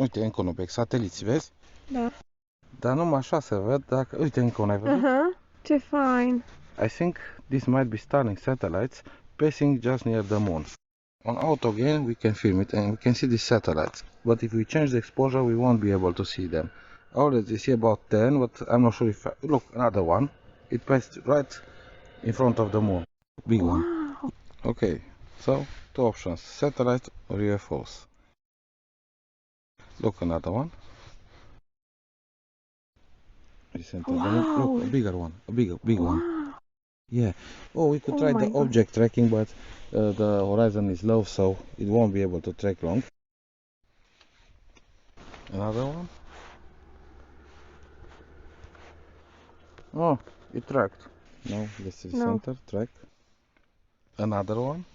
Uite, încă unul pe sateliți, vezi? Da. Dar numai așa se văd dacă... Uite, încă unul, ai văzut? Ce fain. I think this might be Starlink satellites passing just near the moon. On AutoGain we can film it and we can see these satellites. But if we change the exposure we won't be able to see them. Already see about 10, but I'm not sure if... Look, another one. It passed right in front of the moon. Big one. Wow. Okay, so two options. Satellite or UFOs. Look, another one. Recent Wow. Look, a bigger one. A big one. Wow. Yeah. Oh, we could Oh try my the God. object tracking, but the horizon is low, so it won't be able to track long. Another one. Oh, it tracked. No, this is No. center track. Another one.